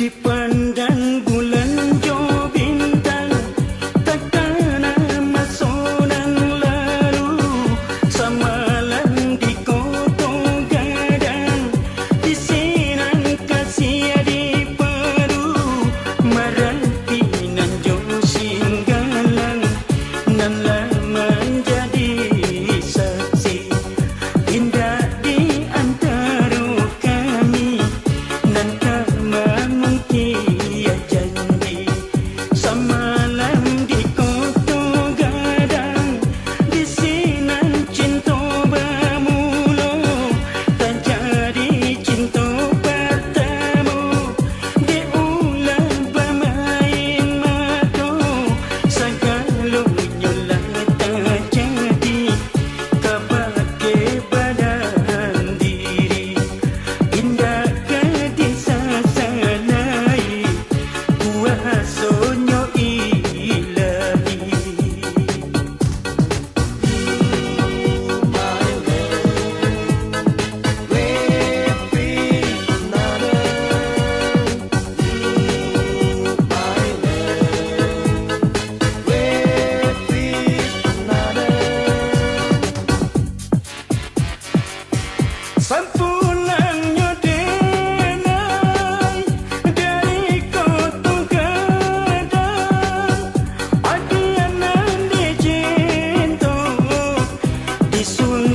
Dipandang bulan jo bintang, takkan masa yang lalu. Semalam di kota gadang, di sinan kasih di Peru. Merati nan jo singgalang, nan lama menjadi saksi. Indah di antara kami, nan ia janji. Semalam di kota gadang, di sinan cinta bermula. Tak jadi cinta pertama, diulang bermain mata. Segalanya lah terjadi, kebagai badan diri. Indah gadis sasalai, kuasanya ilahi. Sempurnanya denai dari kota gadang, adianan di cinta, di sungai